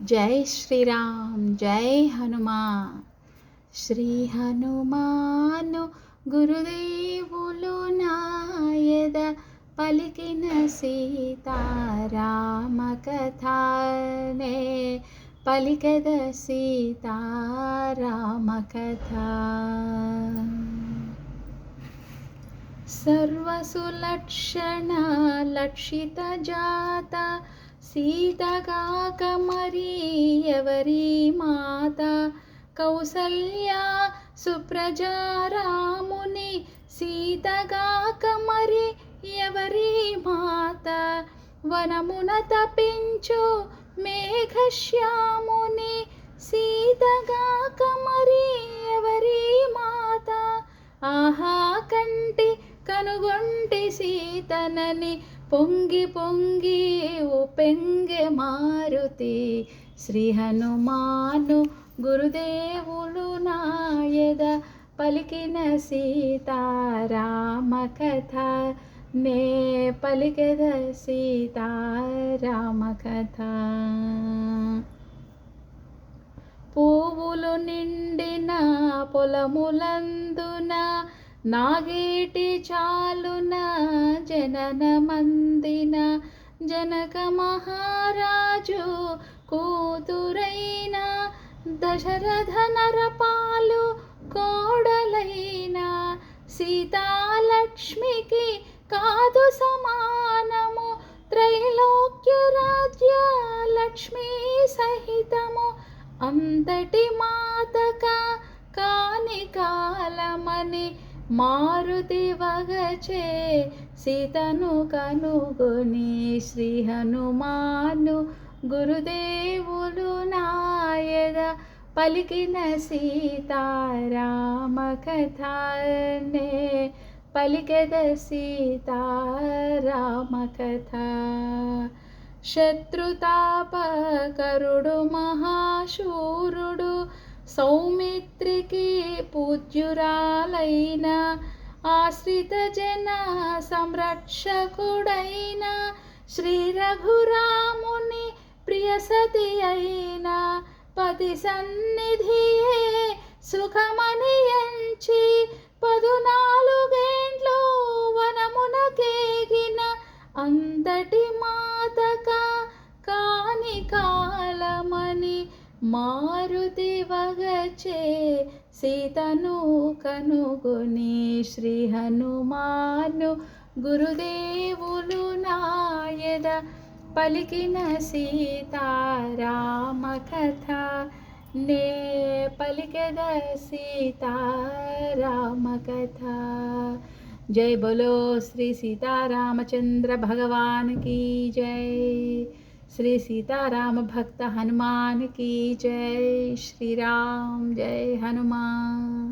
జై శ్రీరామ్ జై హనుమాన్. శ్రీ హనుమాను గురుదేవులు నాయద పలికిన సీతారామ కథనే పలికద సీతారామ కథ. సర్వసులక్షణ లక్షిత జాత సీతగాక మరి ఎవరి మాత. కౌసల్యా సుప్రజారాముని సీతగాక మరి ఎవరి మాత. వనమున తపించు మేఘశ్యాముని సీతగాక మరి ఎవరి మాత. ఆహా కంటి కనుగొంటి సీతనని పొంగి పొంగి ఉపెంగె మారుతి. శ్రీ హనుమాను గురుదేవులు నాయద పలికిన సీతారామ కథ నే పలికెద సీతారామ కథ. పువ్వులు నిండిన పొలములందున నాగేటి చాలున జనన మందిన జనక మహారాజు కూతురైన దశరథ నరపాలు కోడలైన సీతాలక్ష్మికి కాదు సమానము. త్రైలోక్య రాజ్య లక్ష్మీ సహితము అంతటి మాతక కాని కాలమని మారుతి వగచే సీతను కనుగొని. శ్రీ హనుమాను గురుదేవులు నాయద పలికిన సీతారామ కథనే పలికెద సీతారామ కథ. శత్రుతాపకరుడు మహాశూరుడు సౌమిత్రికి పూజ్యురాలైన ఆశ్రిత జన సంరక్షకుడైన శ్రీ రఘురాముని ప్రియసతి అయిన పతి సన్నిధియే సుఖమని ఎంచి 14 ఏండ్లు వనమున కేగిన అంతటి మాతక కాని కాలమని మారుతి వగచే సీతను కనుగొని. శ్రీ హనుమాను గురుదేవులు నాయద పలికిన సీతారామ కథ నే పలికెద సీతారామ కథ. जय बोलो श्री सीतारामचंद्र भगवान की जय. श्री सीताराम भक्त हनुमान की जय. श्री राम जय हनुमान.